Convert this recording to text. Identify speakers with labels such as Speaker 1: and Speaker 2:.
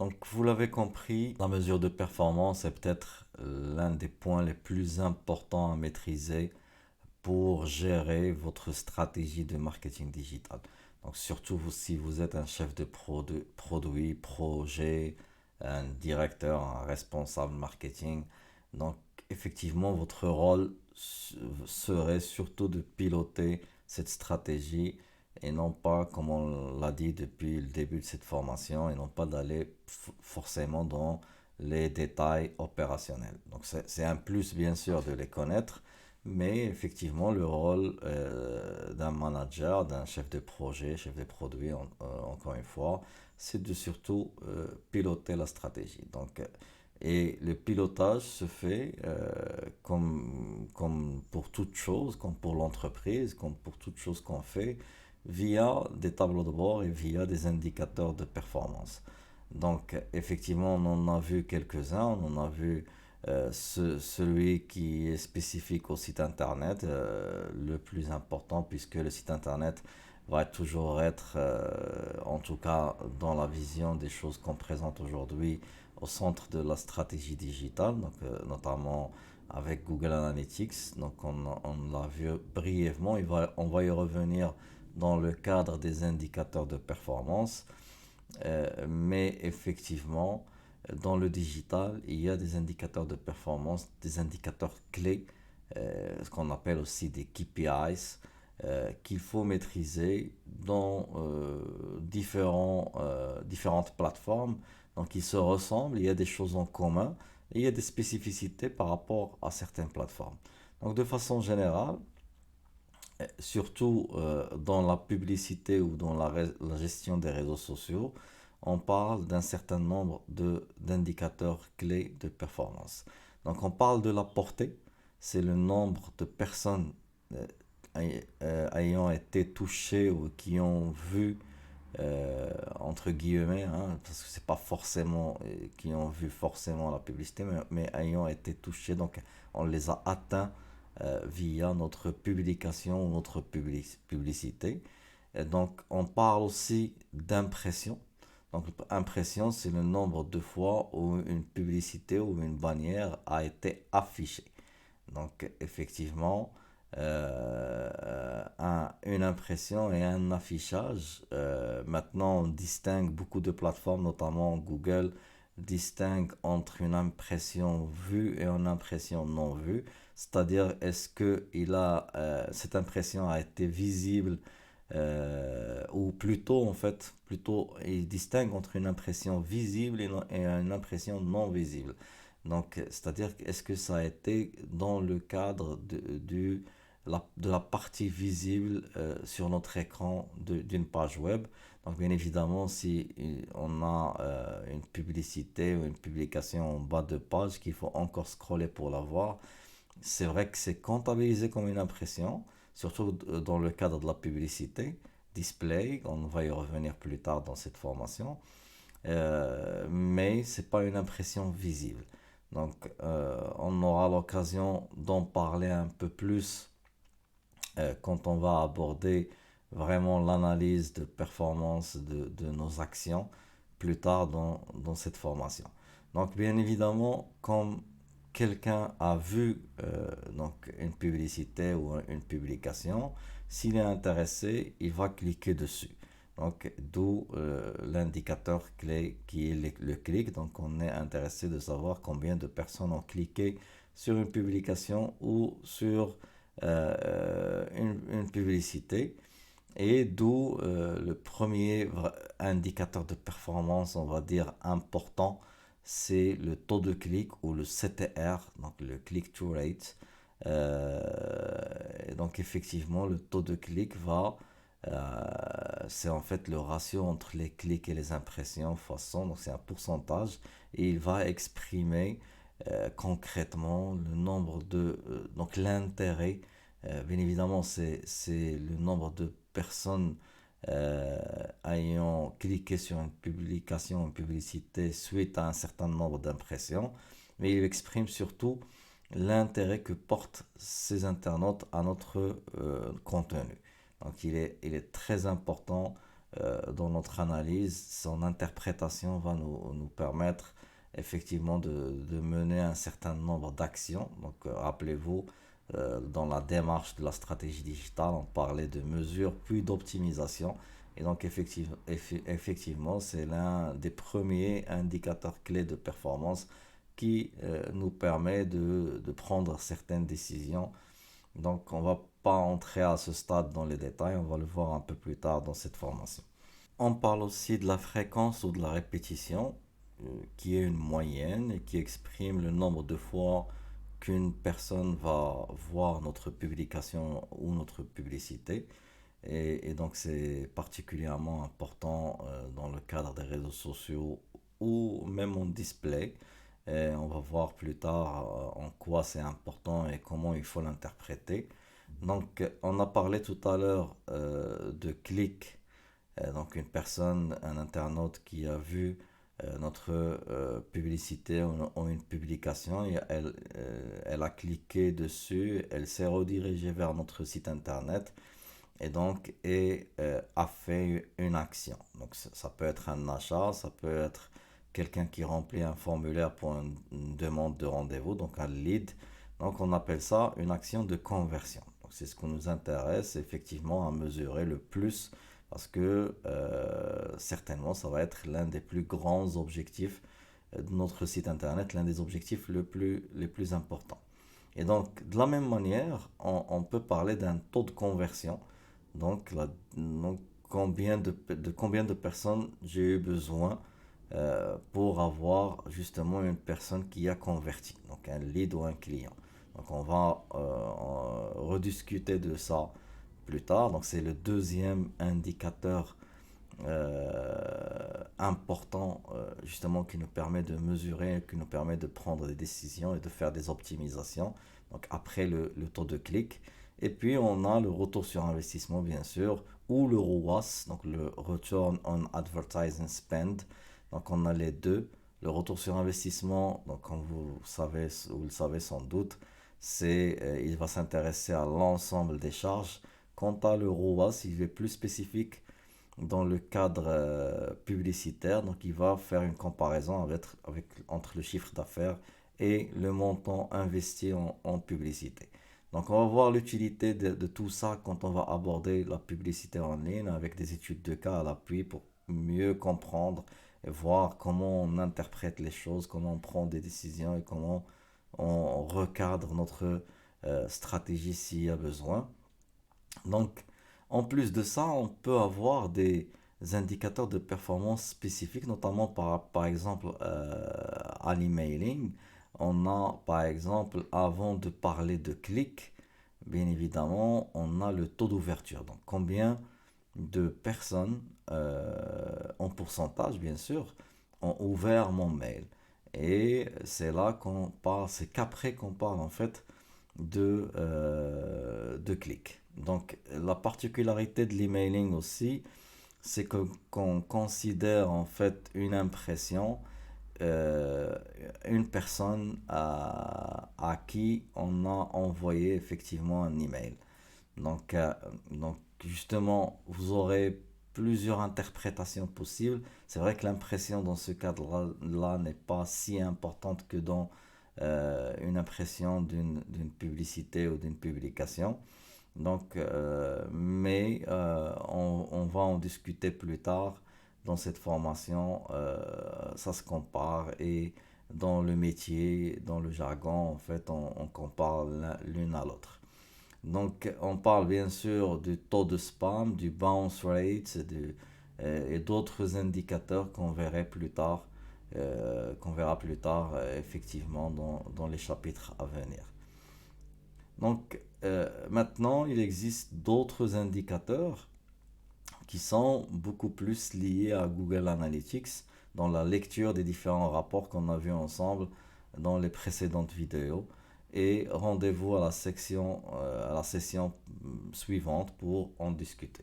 Speaker 1: Donc, vous l'avez compris, la mesure de performance est peut-être l'un des points les plus importants à maîtriser pour gérer votre stratégie de marketing digital. Donc, surtout si vous êtes un chef de produit, projet, un directeur, un responsable marketing. Donc, effectivement, votre rôle serait surtout de piloter cette stratégie et non pas, comme on l'a dit depuis le début de cette formation, et non pas d'aller forcément dans les détails opérationnels. Donc c'est un plus bien sûr de les connaître, mais effectivement le rôle d'un manager, d'un chef de projet, chef de produit, encore une fois, c'est de surtout piloter la stratégie. Et le pilotage se fait comme pour toute chose, comme pour l'entreprise, comme pour toute chose qu'on fait, via des tableaux de bord et via des indicateurs de performance. Donc, effectivement, on en a vu quelques-uns. On en a vu celui qui est spécifique au site internet, le plus important, puisque le site internet va toujours être, en tout cas dans la vision des choses qu'on présente aujourd'hui, au centre de la stratégie digitale, donc, notamment avec Google Analytics. Donc, on l'a vu brièvement. On va y revenir dans le cadre des indicateurs de performance. Mais effectivement, dans le digital, il y a des indicateurs de performance, des indicateurs clés, ce qu'on appelle aussi des KPIs, qu'il faut maîtriser dans différentes plateformes. Donc, ils se ressemblent, il y a des choses en commun et il y a des spécificités par rapport à certaines plateformes. Donc, de façon générale, surtout dans la publicité ou dans la gestion des réseaux sociaux, on parle d'un certain nombre d'indicateurs clés de performance. Donc on parle de la portée, c'est le nombre de personnes euh, ayant été touchées ou qui ont vu, entre guillemets, hein, parce que c'est pas forcément qui ont vu forcément la publicité, mais ayant été touchées, donc on les a atteints via notre publication ou notre publicité. Et donc, on parle aussi d'impression. Donc, impression, c'est le nombre de fois où une publicité ou une bannière a été affichée. Donc, effectivement, une impression et un affichage. Maintenant, on distingue beaucoup de plateformes, notamment Google, distingue entre une impression vue et une impression non vue. C'est-à-dire, est-ce que cette impression a été visible ou plutôt, en fait, plutôt, il distingue entre une impression visible et une impression non visible. Donc, c'est-à-dire, est-ce que ça a été dans le cadre de la partie visible sur notre écran d'une page web. Donc, bien évidemment, si on a une publicité ou une publication en bas de page qu'il faut encore scroller pour la voir, c'est vrai que c'est comptabilisé comme une impression, surtout dans le cadre de la publicité. Display, on va y revenir plus tard dans cette formation. Mais c'est pas une impression visible. Donc, on aura l'occasion d'en parler un peu plus quand on va aborder vraiment l'analyse de performance de nos actions plus tard dans cette formation. Donc, bien évidemment, comme quelqu'un a vu donc une publicité ou une publication, s'il est intéressé, il va cliquer dessus. Donc, d'où l'indicateur clé qui est le clic. Donc, on est intéressé de savoir combien de personnes ont cliqué sur une publication ou sur une publicité. Et d'où le premier indicateur de performance, on va dire, important, c'est le taux de clic ou le CTR, donc le click-through rate. Et donc effectivement, le taux de clic c'est en fait le ratio entre les clics et les impressions fois 100, donc c'est un pourcentage, et il va exprimer concrètement le nombre donc l'intérêt. Bien évidemment, c'est le nombre de personnes euh, ayant cliqué sur une publication, une publicité suite à un certain nombre d'impressions, mais il exprime surtout l'intérêt que portent ces internautes à notre contenu. Donc il est très important dans notre analyse, son interprétation va nous permettre effectivement de mener un certain nombre d'actions. Donc, rappelez-vous, dans la démarche de la stratégie digitale, on parlait de mesures puis d'optimisation. Et donc, effectivement, c'est l'un des premiers indicateurs clés de performance qui nous permet de prendre certaines décisions. Donc, on ne va pas entrer à ce stade dans les détails, on va le voir un peu plus tard dans cette formation. On parle aussi de la fréquence ou de la répétition, qui est une moyenne et qui exprime le nombre de fois qu'une personne va voir notre publication ou notre publicité. Et donc c'est particulièrement important dans le cadre des réseaux sociaux ou même en display. Et on va voir plus tard en quoi c'est important et comment il faut l'interpréter. Donc on a parlé tout à l'heure de clics, donc une personne, un internaute qui a vu notre publicité ou une publication, et elle a cliqué dessus, elle s'est redirigée vers notre site internet et donc a fait une action. Donc ça peut être un achat, ça peut être quelqu'un qui remplit un formulaire pour une demande de rendez-vous, donc un lead. Donc on appelle ça une action de conversion. Donc c'est ce qui nous intéresse effectivement à mesurer le plus parce que certainement ça va être l'un des plus grands objectifs de notre site internet, l'un des objectifs les plus importants. Et donc de la même manière, on peut parler d'un taux de conversion. Donc, donc combien de personnes j'ai eu besoin pour avoir justement une personne qui a converti, donc un lead ou un client. Donc on va rediscuter de ça plus tard. Donc c'est le deuxième indicateur important justement qui nous permet de mesurer, qui nous permet de prendre des décisions et de faire des optimisations. Donc après le taux de clic. Et puis on a le retour sur investissement bien sûr, ou le ROAS, donc le Return on Advertising Spend. Donc on a les deux. Le retour sur investissement, donc comme vous le savez sans doute, il va s'intéresser à l'ensemble des charges. Quant à le ROAS, il est plus spécifique dans le cadre publicitaire. Donc, il va faire une comparaison entre le chiffre d'affaires et le montant investi en publicité. Donc, on va voir l'utilité de tout ça quand on va aborder la publicité en ligne avec des études de cas à l'appui pour mieux comprendre et voir comment on interprète les choses, comment on prend des décisions et comment on recadre notre stratégie s'il y a besoin. Donc, en plus de ça, on peut avoir des indicateurs de performance spécifiques, notamment par exemple à l'emailing. On a par exemple, avant de parler de clics, bien évidemment, on a le taux d'ouverture. Donc, combien de personnes, en pourcentage bien sûr, ont ouvert mon mail. Et c'est là qu'on parle, c'est qu'après qu'on parle en fait de clics. Donc la particularité de l'emailing aussi, c'est qu'on considère en fait une impression, euh, une personne à qui on a envoyé effectivement un email. Donc, donc justement, vous aurez plusieurs interprétations possibles. C'est vrai que l'impression dans ce cadre-là n'est pas si importante que dans une impression d'une publicité ou d'une publication. Donc, on va en discuter plus tard dans cette formation. Ça se compare et dans le métier, dans le jargon, en fait, on compare l'une à l'autre. Donc, on parle bien sûr du taux de spam, du bounce rate et d'autres indicateurs qu'on verra plus tard effectivement dans les chapitres à venir. Donc, maintenant, il existe d'autres indicateurs qui sont beaucoup plus liés à Google Analytics dans la lecture des différents rapports qu'on a vus ensemble dans les précédentes vidéos. Et rendez-vous à la session suivante pour en discuter.